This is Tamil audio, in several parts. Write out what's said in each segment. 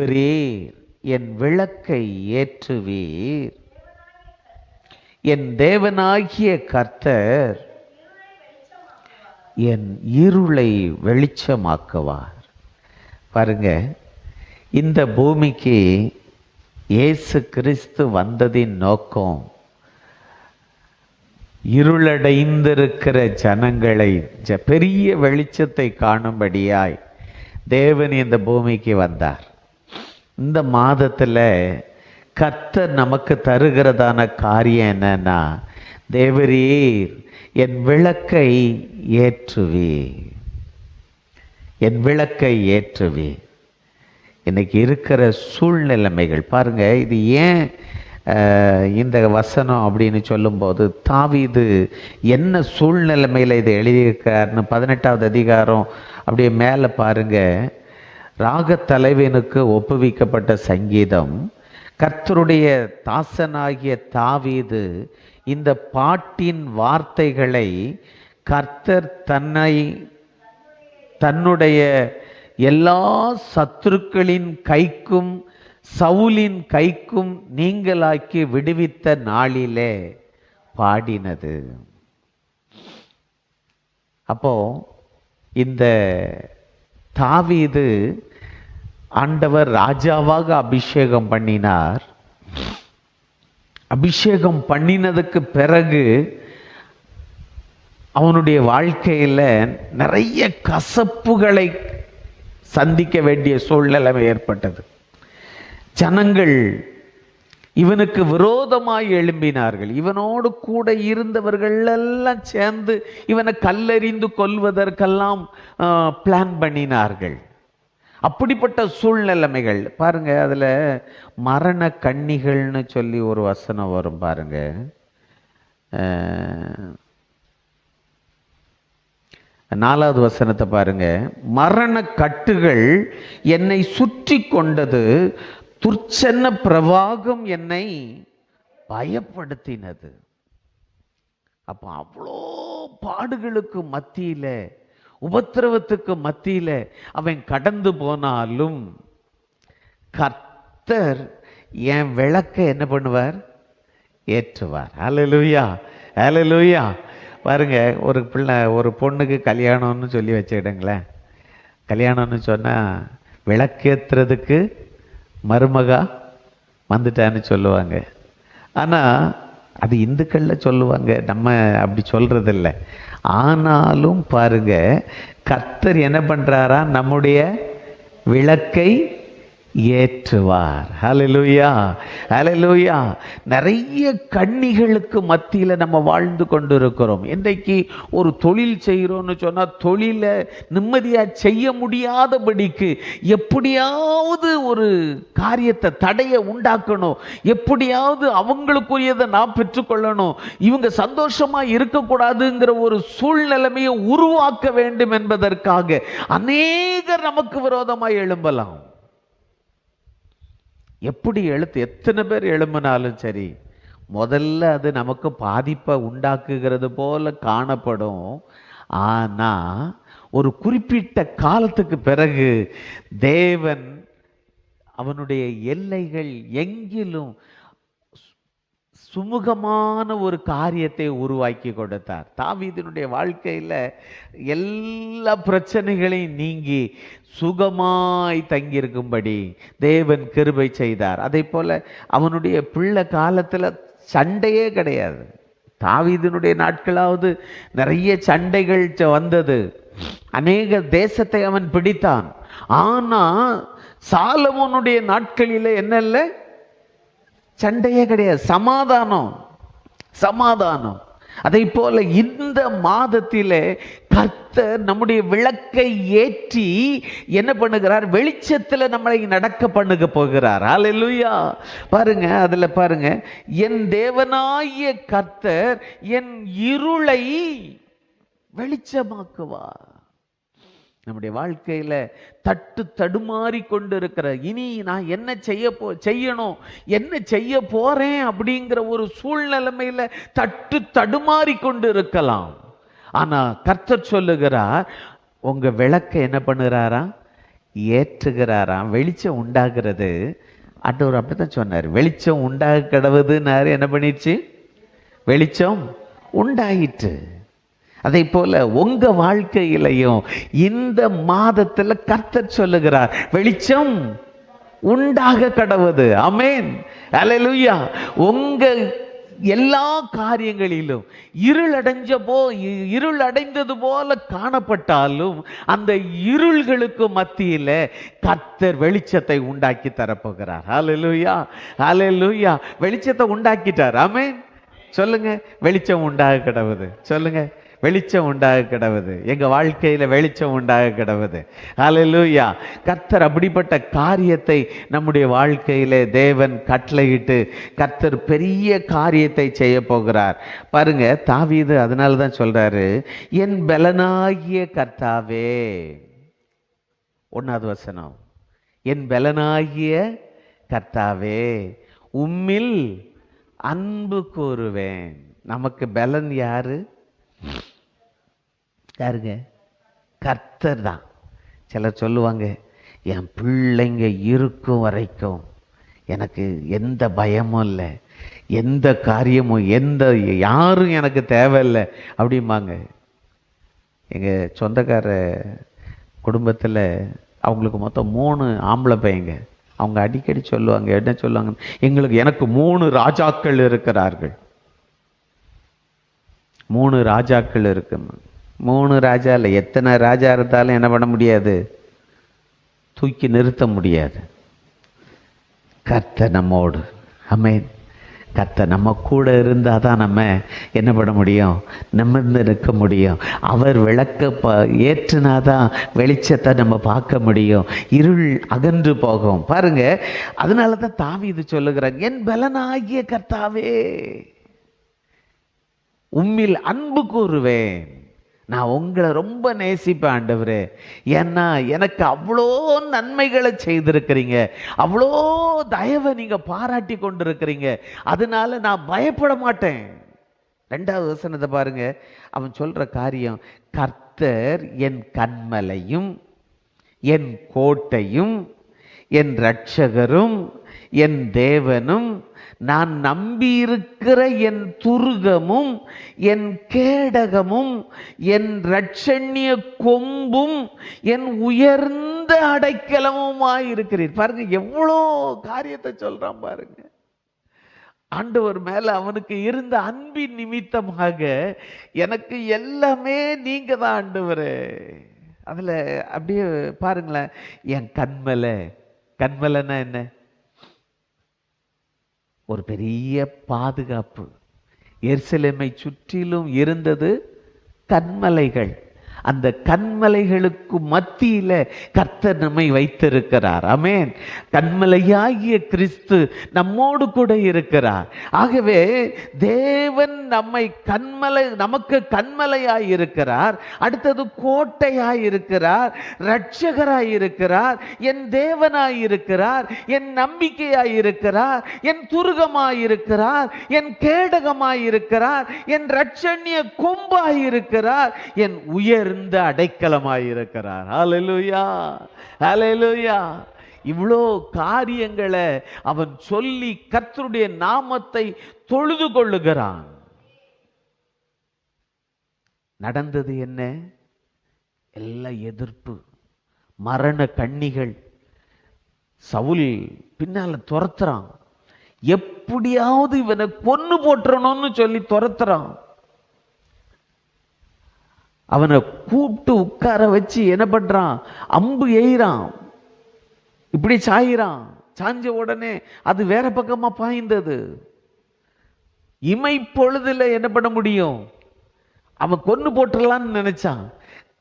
தேவரீர் என் விளக்கை ஏற்றுவீர், என் தேவனாகிய கர்த்தர் என் இருளை வெளிச்சமாக்குவார். பாருங்க, இந்த பூமிக்கு இயேசு கிறிஸ்து வந்ததின் நோக்கம் இருளடைந்திருக்கிற ஜனங்களை பெரிய வெளிச்சத்தை காணும்படியாய் தேவன் இந்த பூமிக்கு வந்தார். இந்த மாதத்தில் கர்த்தர் நமக்கு தருகிறதான காரியம் என்னன்னா, தேவரீர் என் விளக்கை ஏற்றுவீர், என் விளக்கை ஏற்றுவீர். இன்னைக்கு இருக்கிற சூழ்நிலைமைகள் பாருங்க, இது ஏன் இந்த வசனம் அப்படின்னு சொல்லும்போது தாவீது என்ன சூழ்நிலைமையில் இதை எழுதியிருக்காருன்னு 18வது அதிகாரம் அப்படியே மேலே பாருங்க. ராகத் தலைவனுக்கு ஒப்புவிக்கப்பட்ட சங்கீதம். கர்த்தருடைய தாசனாகிய தாவீது இந்த பாட்டின் வார்த்தைகளை கர்த்தர் தன்னுடைய எல்லா சத்துருக்களின் கைக்கும் சவுலின் கைக்கும் நீங்களாக்கி விடுவித்த நாளிலே பாடினது. அப்போ இந்த தாவீது ஆண்டவர் ராஜாவாக அபிஷேகம் பண்ணினார். அபிஷேகம் பண்ணினதுக்கு பிறகு அவனுடைய வாழ்க்கையில் நிறைய கசப்புகளை சந்திக்க வேண்டிய சூழ்நிலை ஏற்பட்டது. ஜனங்கள் இவனுக்கு விரோதமாய் எழும்பினார்கள். இவனோடு கூட இருந்தவர்கள் எல்லாம் சேர்ந்து இவனை கல்லெறிந்து கொல்வதற்கெல்லாம் பிளான் பண்ணினார்கள். அப்படிப்பட்ட சூழ்நிலைமைகள் பாருங்க. அதில் மரண கண்ணிகள்னு சொல்லி ஒரு வசனம் வரும் பாருங்க. 4வது வசனத்தை பாருங்க. மரண கட்டுகள் என்னை சுற்றி கொண்டது, துர்ச்சன்ன பிரவாகம் என்னை பயப்படுத்தினது. அப்போ அவ்வளோ பாடுகளுக்கு மத்தியில, உபத்திரவத்துக்கு மத்தியில அவன் கடந்து போனாலும் கர்த்தர் என் விளக்கை என்ன பண்ணுவார்? ஏற்றுவார். ஹல்லேலூயா, ஹல்லேலூயா. பாருங்க, ஒரு பொண்ணுக்கு கல்யாணம்னு சொல்லி வச்சுக்கிடுங்களேன். கல்யாணம்னு சொன்னால் விளக்கேற்றுறதுக்கு மருமகா வந்துட்டான்னு சொல்லுவாங்க. ஆனால் அது இந்துக்களில் சொல்லுவாங்க, நம்ம அப்படி சொல்கிறதில்ல. ஆனாலும் பாருங்க, கர்த்தர் என்ன பண்ணுறாரா? நம்முடைய விளக்கை ஏற்றுவார். ஹல்லேலூயா, ஹல்லேலூயா. நிறைய கண்ணிகளுக்கு மத்தியில் நம்ம வாழ்ந்து கொண்டு இருக்கிறோம். இன்றைக்கு ஒரு தொழில் செய்கிறோன்னு சொன்னால் தொழிலை நிம்மதியாக செய்ய முடியாதபடிக்கு எப்படியாவது ஒரு காரியத்தை தடையை உண்டாக்கணும், எப்படியாவது அவங்களுக்குரியதை நான் பெற்றுக்கொள்ளணும், இவங்க சந்தோஷமாக இருக்கக்கூடாதுங்கிற ஒரு சூழ்நிலைமையை உருவாக்க வேண்டும் என்பதற்காக அநேகர் நமக்கு விரோதமாக எழும்பலாம். எப்படி எத்தனை பேர் எழும்பினாலும் சரி, முதல்ல அது நமக்கு பாதிப்பை உண்டாக்குகிறது போல காணப்படும். ஆனால் ஒரு குறிப்பிட்ட காலத்துக்கு பிறகு தேவன் அவனுடைய எல்லைகள் எங்கிலும் சுமூகமான ஒரு காரியத்தை உருவாக்கி கொடுத்தார். தாவீதினுடைய வாழ்க்கையில் எல்லா பிரச்சனைகளையும் நீங்கி சுகமாய் தங்கியிருக்கும்படி தேவன் கிருபை செய்தார். அதே போல் அவனுடைய பிள்ளை காலத்தில் சண்டையே கிடையாது. தாவீதினுடைய நாட்களாவது நிறைய சண்டைகள் வந்தது, அநேக தேசத்தை அவன் பிடித்தான். ஆனால் சாலமோனுடைய நாட்களில் என்ன இல்லை? சண்டையே கிடையாது, சமாதானம், சமாதானம். அதை போல இந்த மாதத்திலே கர்த்தர் நம்முடைய விளக்கை ஏற்றி என்ன பண்ணுகிறார்? வெளிச்சத்தில் நம்மளை நடக்க பண்ணுக போகிறார். ஹல்லேலூயா. பாருங்க, அதுல பாருங்க, என் தேவனாகிய கர்த்தர் என் இருளை வெளிச்சமாக்குவார். நம்முடைய வாழ்க்கையில தடுமாறி கொண்டு இருக்கிற, இனி நான் என்ன செய்யணும், என்ன செய்ய போறேன் அப்படிங்கிற ஒரு சூழ்நிலைமையில தடுமாறி கொண்டு இருக்கலாம். ஆனா கர்த்தர் சொல்லுகிறார், உங்க விளக்கை என்ன பண்ணுறாரா? ஏற்றுகிறாராம். வெளிச்சம் உண்டாகிறது ஆண்டவர் அப்படித்தான் சொன்னார். வெளிச்சம் உண்டாக கடவுதுன்னாரு. என்ன பண்ணிடுச்சு? வெளிச்சம் உண்டாயிற்று. அதே போல உங்க வாழ்க்கையிலையும் இந்த மாதத்துல கர்த்தர் சொல்லுகிறார், வெளிச்சம் உண்டாக கடவுது. ஆமென், அல்லேலூயா. உங்க எல்லா காரியங்களிலும் இருள் அடைந்தது போல காணப்பட்டாலும் அந்த இருள்களுக்கு மத்தியில கர்த்தர் வெளிச்சத்தை உண்டாக்கி தரப்போகிறார். ஹல்லேலூயா, ஹல்லேலூயா. வெளிச்சத்தை உண்டாக்கிட்டார். ஆமென். சொல்லுங்க, வெளிச்சம் உண்டாக கடவுது. சொல்லுங்க, வெளிச்சம் உண்டாக கடவுது. எங்க வாழ்க்கையில வெளிச்சம் உண்டாக கடவுது. ஹல்லேலூயா. கர்த்தர் அப்படிப்பட்ட காரியத்தை நம்முடைய வாழ்க்கையில தேவன் கட்டளையிட்டு கர்த்தர் பெரிய காரியத்தை செய்ய போகிறார். பாருங்க, தாவீது அதனால தான் சொல்றாரு, என் பலனாகிய கர்த்தாவே. 1வது வசனம், என் பலனாகிய கர்த்தாவே உம்மில் அன்பு கூறுவேன். நமக்கு பலன் யாரு? யாருங்க? கர்த்தர் தான். சிலர் சொல்லுவாங்க, என் பிள்ளைங்க இருக்கும் வரைக்கும் எனக்கு எந்த பயமும் இல்லை, எந்த காரியமும் யாரும் எனக்கு தேவையில்லை அப்படிம்பாங்க. எங்கள் சொந்தக்கார குடும்பத்தில் அவங்களுக்கு மொத்தம் 3 ஆம்பளை பையங்க. அவங்க அடிக்கடி சொல்லுவாங்க, என்ன சொல்லுவாங்க, எனக்கு 3 ராஜாக்கள் இருக்கிறார்கள். 3 ராஜாக்கள் இருக்குன்னு. 3 ராஜா இல்லை, எத்தனை ராஜா இருந்தாலும் என்ன பண்ண முடியாது? தூக்கி நிறுத்த முடியாது. கர்த்தர் நம்மோடு. ஆமென். கர்த்தர் நம்ம கூட இருந்தால் தான் நம்ம என்ன பண்ண முடியும்? நிமிர்ந்து நிற்க முடியும். அவர் விளக்க ஏற்றுனாதான் வெளிச்சத்தை நம்ம பார்க்க முடியும். இருள் அகன்று போகும். பாருங்க, அதனால தான் தாவீது சொல்லுகிறார், என் பலனாகிய கர்த்தாவே உம்மில் அன்பு கூறுவேன். நான் உங்களை ரொம்ப நேசிப்பேன் ஆண்டவரே. ஏன்னா எனக்கு அவ்வளோ நன்மைகளை செய்திருக்கிறீங்க, அவ்வளோ தயவை நீங்க பாராட்டி கொண்டிருக்கிறீங்க. அதனால நான் பயப்பட மாட்டேன். 2வது வசனத்தை பாருங்க, அவன் சொல்ற காரியம், கர்த்தர் என் கன்மலையும் என் கோட்டையும் என் இரட்சகரும் என் தேவனும் நான் நம்பியிருக்கிற என் துருகமும் என் கேடகமும் என் இரட்சண்ய கொம்பும் என் உயர்ந்த அடைக்கலமுமாயிருக்கிறீர். பாருங்க, எவ்வளோ காரியத்தை சொல்றான் பாருங்க. ஆண்டவர் மேல அவனுக்கு இருந்த அன்பின் நிமித்தமாக எனக்கு எல்லாமே நீங்க தான் ஆண்டவரே. அதுல அப்படியே பாருங்களேன், என் கண்மலைன்னா என்ன? ஒரு பெரிய பாதுகாப்பு. எருசலேமை சுற்றிலும் இருந்தது கன்மலைகள். அந்த கன்மலைகளுக்கு மத்தியில கர்த்தர் நம்மை வைத்திருக்கிறார். ஆமென். கன்மலையாகிய கிறிஸ்து நம்மோடு கூட இருக்கிறார். ஆகவே தேவன் நமக்கு கன்மலையாய் இருக்கிறார். அடுத்தது கோட்டையாய் இருக்கிறார், இரட்சகராய் இருக்கிறார், என் தேவனாய் இருக்கிறார், என் நம்பிக்கையாய் இருக்கிறார், என் துருகமாய் இருக்கிறார், என் கேடகமாய் இருக்கிறார், என் இரட்சண்ய கொம்பாய் இருக்கிறார், என் உயர்ந்த அடைக்கலமாயிருக்கிறார். ஹல்லேலூயா, ஹல்லேலூயா. இவ்வளோ காரியங்களை அவன் சொல்லி கர்த்தருடைய நாமத்தை தொழுது கொள்ளுகிறான். நடந்தது என்ன? எல்லா எதிர்ப்பு, மரண கண்ணிகள். சவுல் பின்னால துரத்துறான், எப்படியாவது இவனை கொன்னு போட்டுறணும்னு சொல்லி துரத்துறான். அவனை கூப்பிட்டு உட்கார வச்சு என்ன பண்றான்? அம்பு எய்றான், இப்படி சாயிறான். சாஞ்ச உடனே அது வேற பக்கமா பாய்ந்தது. இமை பொழுதுல என்ன பண்ண முடியும்? அவன் கொன்னு போட்டுடலான்னு நினைச்சான்.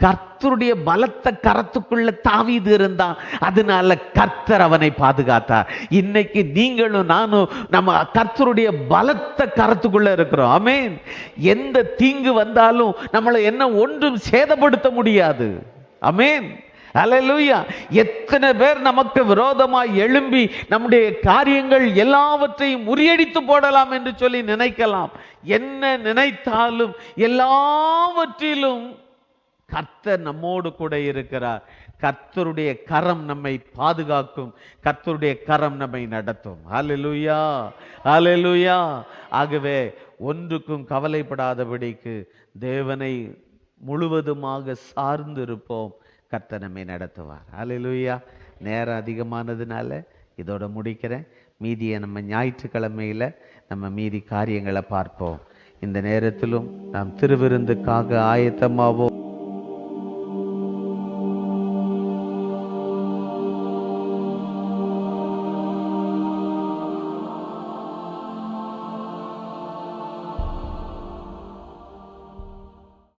கர்த்தருடைய பலத்த கரத்துக்குள்ள தாவீது இருந்தான். அதனால கர்த்தர் அவனை பாதுகாத்தார். இன்னைக்கு நீங்களும் நானும் நம்ம கர்த்தருடைய பலத்த கரத்துக்குள்ள இருக்கிறோம். ஆமென். எந்த தீங்கு வந்தாலும் நம்மளை என்ன ஒன்றும் சேதப்படுத்த முடியாது. ஆமென், அல்லேலூயா. எத்தனை பேர் நமக்கு விரோதமாய் எழும்பி நம்முடைய காரியங்கள் எல்லாவற்றையும் முறியடித்து போடலாம் என்று சொல்லி நினைக்கலாம். என்ன நினைத்தாலும் எல்லாவற்றிலும் கர்த்தர் நம்மோடு கூட இருக்கிறார். கர்த்தருடைய கரம் நம்மை பாதுகாக்கும். கர்த்தருடைய கரம் நம்மை நடத்தும். ஹல்லேலூயா, ஹல்லேலூயா. ஆகவே ஒன்றுக்கும் கவலைப்படாதபடிக்கு தேவனை முழுவதுமாக சார்ந்து இருப்போம். கர்த்தர் நம்மை நடத்துவார். ஹல்லேலூயா. நேரம் அதிகமானதுனால இதோட முடிக்கிறேன். மீதியை நம்ம ஞாயிற்றுக்கிழமையில் நம்ம மீதி காரியங்களை பார்ப்போம். இந்த நேரத்திலும் நாம் திருவிருந்துக்காக ஆயத்தமாவோம்.